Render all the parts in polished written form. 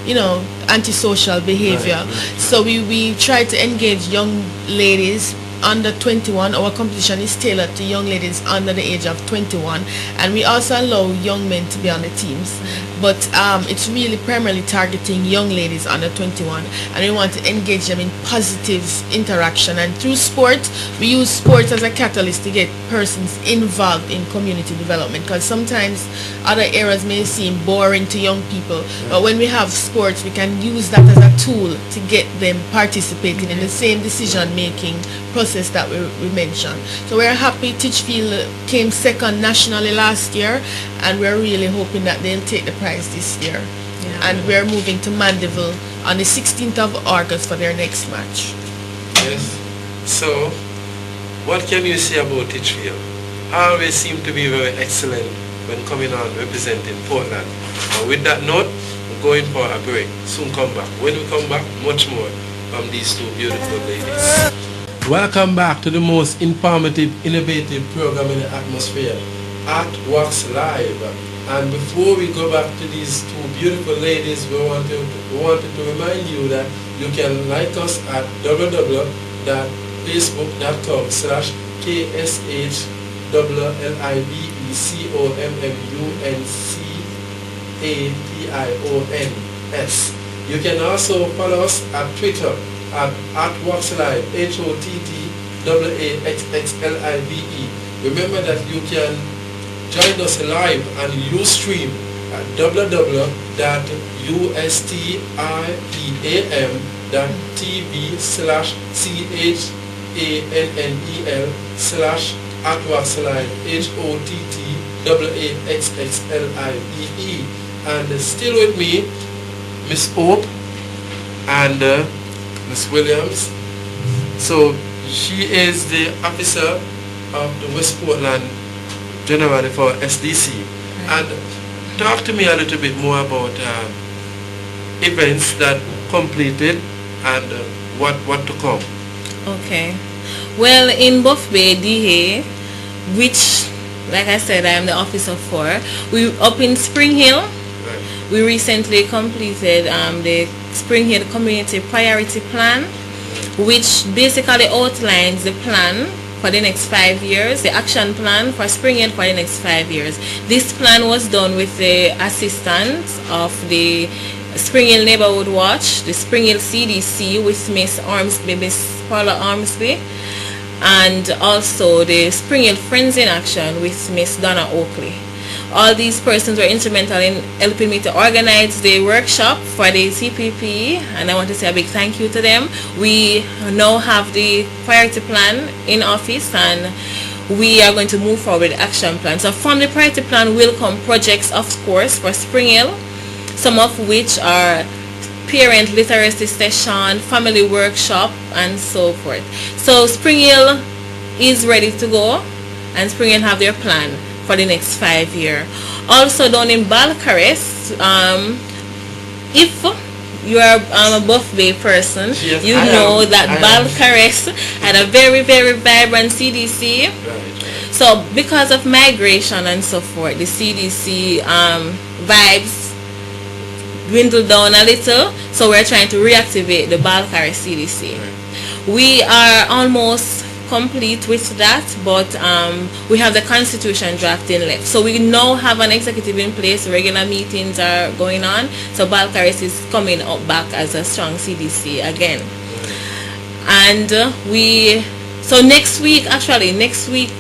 antisocial behavior. Right. So we try to engage young ladies under 21. Our competition is tailored to young ladies under the age of 21, and we also allow young men to be on the teams, but it's really primarily targeting young ladies under 21, and we want to engage them in positive interaction. And through sport, we use sports as a catalyst to get persons involved in community development, because sometimes other areas may seem boring to young people, but when we have sports, we can use that as a tool to get them participating in the same decision making process that we mentioned. So we're happy Titchfield came second nationally last year, and we're really hoping that they'll take the prize this year. And we're moving to Mandeville on the 16th of August for their next match. Yes. So, what can you say about Titchfield? Always seem to be very excellent when coming on representing Portland. And with that note, we're going for a break. Soon come back. When we come back, much more from these two beautiful ladies. Welcome back to the most informative, innovative program in the atmosphere, HottWaxx Live. And before we go back to these two beautiful ladies, we wanted to remind you that you can like us at www.facebook.com/KSH_LIVECOMMUNCATIONS. You can also follow us at Twitter at HottWaxx Live, HottWaxxLive. Remember that you can join us live and Ustream at www.ustream.tv/CHANNEL/HottWaxxLive, HottWaxxLive. And still with me, Miss Hope and Miss Williams. So she is the officer of the West Portland generally for SDC. And talk to me a little bit more about events that completed and what to come. Okay. Well, in Buff Bay, DA, which, like I said, I am the officer for, we up in Spring Hill. Right. We recently completed the Spring Hill Community Priority Plan, which basically outlines the plan for the next 5 years, the action plan for Spring Hill for the next 5 years. This plan was done with the assistance of the Spring Hill Neighborhood Watch, the Spring Hill CDC with Miss Paula Armsby, and also the Spring Hill Friends in Action with Miss Donna Oakley. All these persons were instrumental in helping me to organize the workshop for the CPP, and I want to say a big thank you to them. We now have the priority plan in office, and we are going to move forward with the action plan. So from the priority plan will come projects, of course, for Spring Hill, some of which are parent literacy session, family workshop, and so forth. So Spring Hill is ready to go, and Spring Hill have their plan for the next 5 years. Also down in Balcarres, if you are a Buff Bay person, yes, you know that Balcarres had a very, very vibrant CDC. Right. So because of migration and so forth, the CDC vibes dwindled down a little, so we're trying to reactivate the Balcarres CDC. Right. We are almost complete with that, but we have the constitution drafting left, so we now have an executive in place. Regular meetings are going on, so Balcarres is coming up back as a strong CDC again. And so next week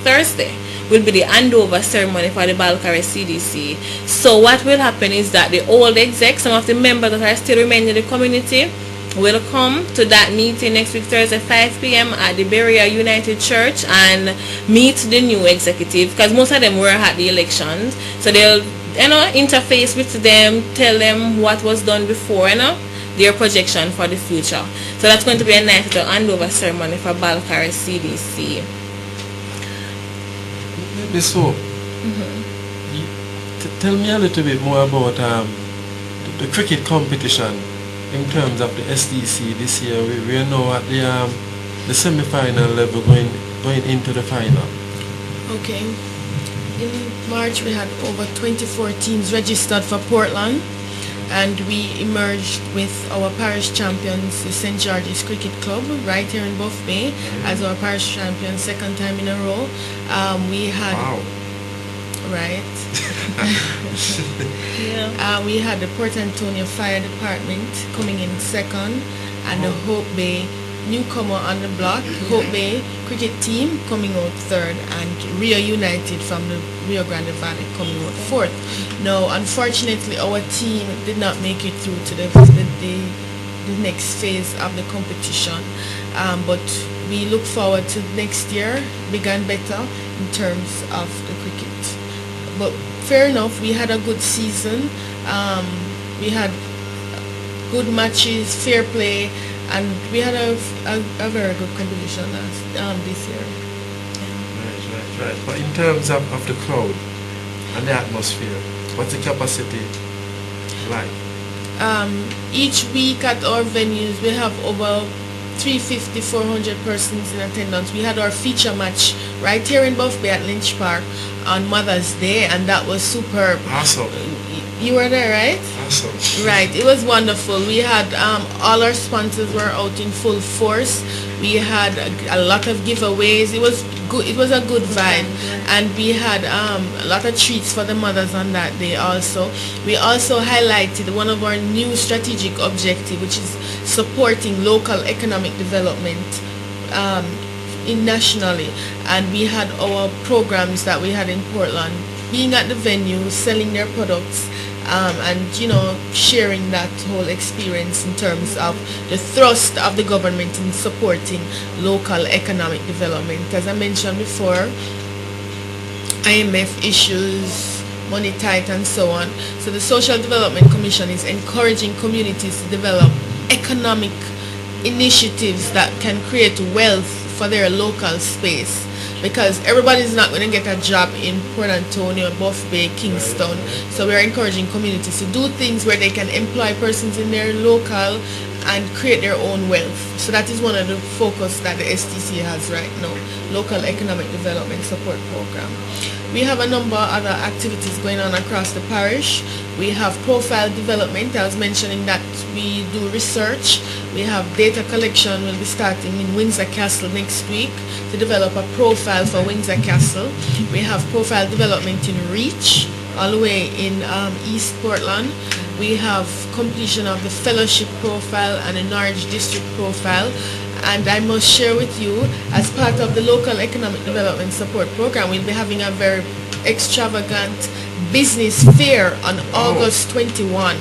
Thursday will be the handover ceremony for the Balcarres CDC. So what will happen is that the old execs, some of the members that are still remaining in the community, will come to that meeting next week Thursday 5 p.m. at the Berea United Church and meet the new executive, because most of them were at the elections, so they'll interface with them, tell them what was done before, their projection for the future. So that's going to be a nice little handover ceremony for Balcarres CDC. Miss Hope, tell me a little bit more about the cricket competition. In terms of the SDC this year, we are now at the semi-final level, going into the final. Okay. In March we had over 24 teams registered for Portland, and we emerged with our parish champions, the St. George's Cricket Club, right here in Buff Bay, as our parish champion, second time in a row. We had, wow. right? Yeah. We had the Port Antonio Fire Department coming in second, and the Hope Bay newcomer on the block, Hope Bay cricket team coming out third, and Rio United from the Rio Grande Valley coming out fourth. Now, unfortunately, our team did not make it through to the next phase of the competition, but we look forward to next year, bigger and better in terms of the cricket. But fair enough, we had a good season. We had good matches, fair play, and we had a very good competition this year. Right. But in terms of the crowd and the atmosphere, what's the capacity like? Each week at our venues, we have over 350, 400 persons in attendance. We had our feature match right here in Buff Bay at Lynch Park on Mother's Day, and that was superb. Awesome. You were there, right? Awesome. Right, it was wonderful. We had all our sponsors were out in full force. We had a lot of giveaways. It was good. It was a good vibe, and we had a lot of treats for the mothers on that day. Also, we also highlighted one of our new strategic objectives, which is supporting local economic development nationally. And we had our programs that we had in Portland, being at the venue, selling their products, and sharing that whole experience in terms of the thrust of the government in supporting local economic development. As I mentioned before, IMF issues, money tight, and so on. So the Social Development Commission is encouraging communities to develop economic initiatives that can create wealth for their local space, because everybody's not going to get a job in Port Antonio, Buff Bay, Kingston. So we're encouraging communities to do things where they can employ persons in their local and create their own wealth. So that is one of the focus that the STC has right now, local economic development support program. We have a number of other activities going on across the parish. We have profile development. I was mentioning that we do research. We have data collection. We'll be starting in Windsor Castle next week to develop a profile for Windsor Castle. We have profile development in Reach, all the way in East Portland. We have completion of the fellowship profile and the Norwich district profile. And I must share with you, as part of the local economic development support program, we'll be having a very extravagant business fair on August 21,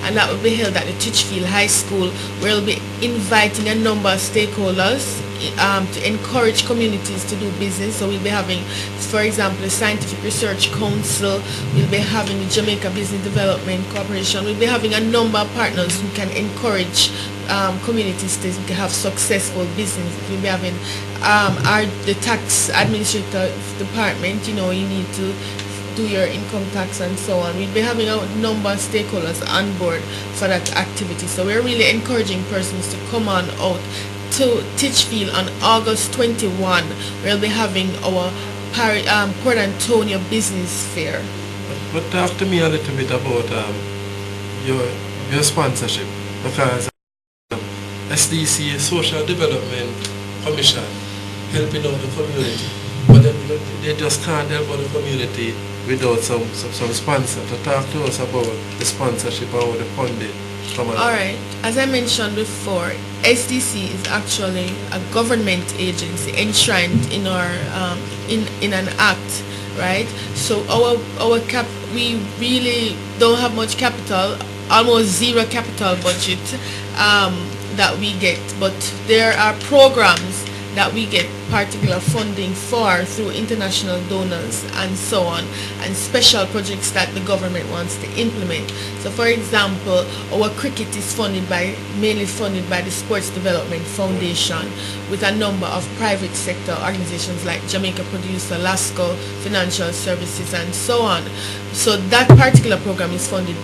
and that will be held at the Titchfield High School, where we'll be inviting a number of stakeholders to encourage communities to do business. So we'll be having, for example, the Scientific Research Council, we'll be having the Jamaica Business Development Corporation, we'll be having a number of partners who can encourage communities to have successful business. We'll be having the tax administrator department, you need to do your income tax and so on. We'll be having a number of stakeholders on board for that activity. So we're really encouraging persons to come on out to Titchfield on August 21. We'll be having our Port Antonio Business Fair. But talk to me a little bit about your sponsorship, because SDC, Social Development Commission, helping out the community, but they just can't help out the community without some sponsor. To talk to us about the sponsorship or the funding. Alright, as I mentioned before, SDC is actually a government agency enshrined in our in an act, right? So we really don't have much capital, almost zero capital budget that we get, but there are programs that we get particular funding for through international donors and so on, and special projects that the government wants to implement. So for example, our cricket is mainly funded by the Sports Development Foundation, with a number of private sector organizations like Jamaica Producer, LASCO, Financial Services, and so on. So that particular program is funded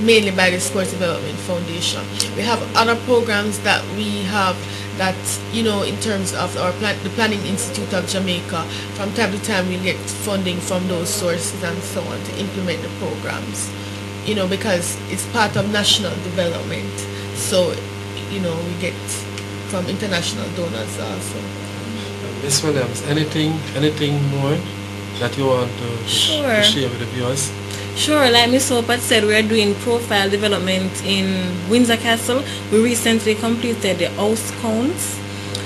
mainly by the Sports Development Foundation. We have other programs that we have that, in terms of the Planning Institute of Jamaica, from time to time we get funding from those sources and so on to implement the programs. because it's part of national development. So, we get from international donors also. Ms. Williams, anything more that you want to share with the viewers? Sure, like Ms. Hopper said, we are doing profile development in Windsor Castle. We recently completed the house counts,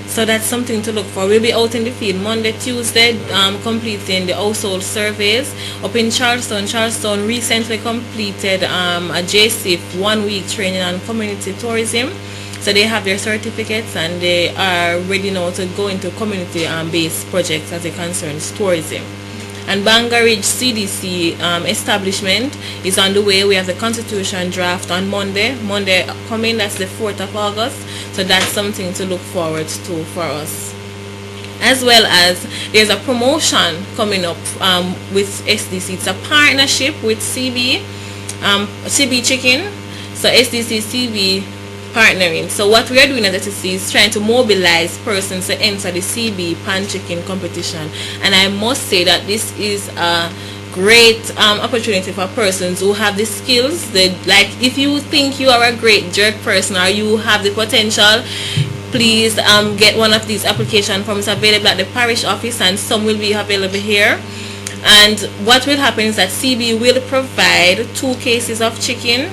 so that's something to look for. We'll be out in the field Monday, Tuesday, completing the household surveys. Up in Charleston recently completed a JCIF 1-week training on community tourism. So they have their certificates and they are ready now to go into community-based projects as it concerns tourism. And Bangor Ridge CDC establishment is on the way. We have the constitution draft on Monday coming, that's the 4th of August. So that's something to look forward to for us. As well as there's a promotion coming up with SDC. It's a partnership with CB Chicken. So SDC CB partnering. So what we are doing at SDC is trying to mobilize persons to enter the CB pan chicken competition, and I must say that this is a great opportunity for persons who have the skills. Like if you think you are a great jerk person or you have the potential, please get one of these application forms available at the parish office, and some will be available here. And what will happen is that CB will provide 2 cases of chicken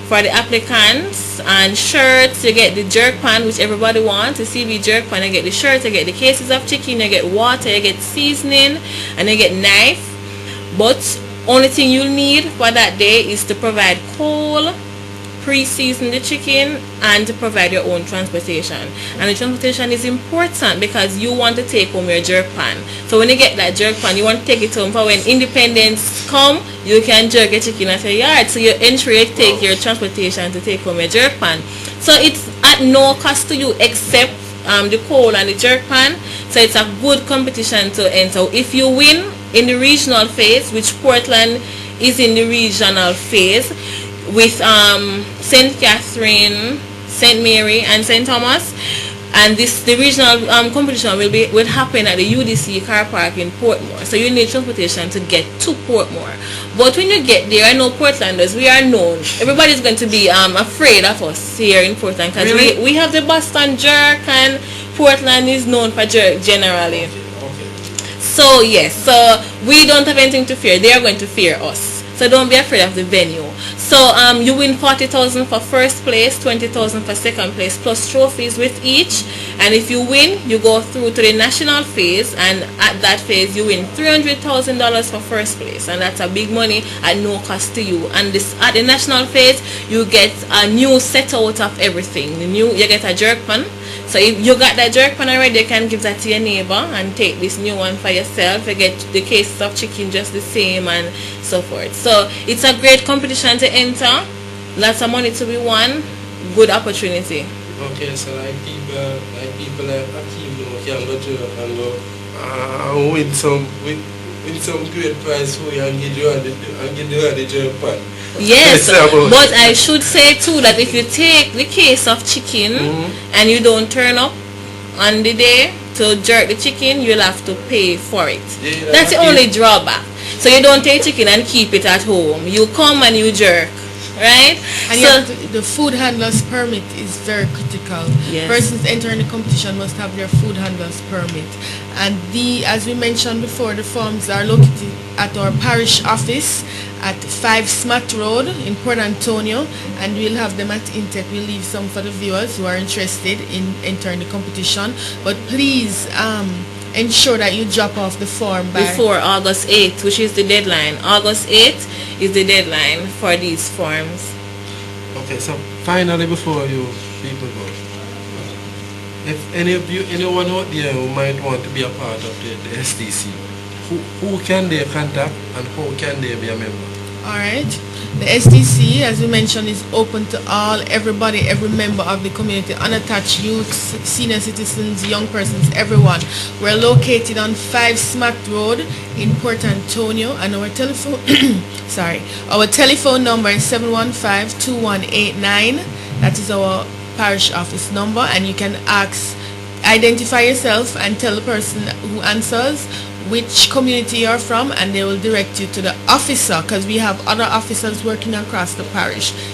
for the applicants, and shirts. You get the jerk pan, which everybody wants, the CB jerk pan. You get the shirts, you get the cases of chicken, you get water, you get seasoning, and you get knife. But only thing you'll need for that day is to provide coal, pre-season the chicken, and to provide your own transportation. And the transportation is important because you want to take home your jerk pan. So when you get that jerk pan, you want to take it home for when independence come, you can jerk your chicken at your yard. So you ensure you take your transportation to take home your jerk pan. So it's at no cost to you except the coal and the jerk pan. So it's a good competition to enter. If you win in the regional phase, which Portland is in the regional phase, with St. Catherine, St. Mary, and St. Thomas, and the regional competition will happen at the UDC car park in Portmore. So you need transportation to get to Portmore. But when you get there, I know Portlanders, we are known. Everybody's going to be afraid of us here in Portland because we have the Boston jerk, and Portland is known for jerk generally. Okay. So yes, so we don't have anything to fear. They are going to fear us. So don't be afraid of the venue. So you win 40,000 for first place, 20,000 for second place, plus trophies with each. And if you win, you go through to the national phase, and at that phase you win $300,000 for first place, and that's a big money at no cost to you. And at the national phase, you get a new set out of everything. You get a jerk pan. So if you got that jerk pan already, you can give that to your neighbor and take this new one for yourself. You get the cases of chicken just the same and so forth. So it's a great competition to enter. Lots of money to be won. Good opportunity. Okay, so like people like Akeem can go to and win some great prize for you and give you the jerk pan. Yes, but I should say too that if you take the case of chicken and you don't turn up on the day to jerk the chicken, you'll have to pay for it. Yeah, that's the only drawback. So you don't take chicken and keep it at home. You come and you jerk, right? And so the food handler's permit is very critical. Yes. Persons entering the competition must have their food handler's permit. And as we mentioned before, the forms are located at our parish office at 5 Smart Road in Port Antonio, and we'll have them at Inntech. We'll leave some for the viewers who are interested in entering the competition. But please ensure that you drop off the form before August 8th, which is the deadline. August 8th is the deadline for these forms. Okay, so finally, before you people go, if anyone out there who might want to be a part of the SDC, who can they contact and how can they be a member? Alright, the SDC, as we mentioned, is open to everybody, every member of the community, unattached youths, senior citizens, young persons, everyone. We're located on 5 Smack Road in Port Antonio, and our telephone our telephone number is 715-2189. That is our parish office number, and you can identify yourself and tell the person who answers which community you're from, and they will direct you to the officer, because we have other officers working across the parish.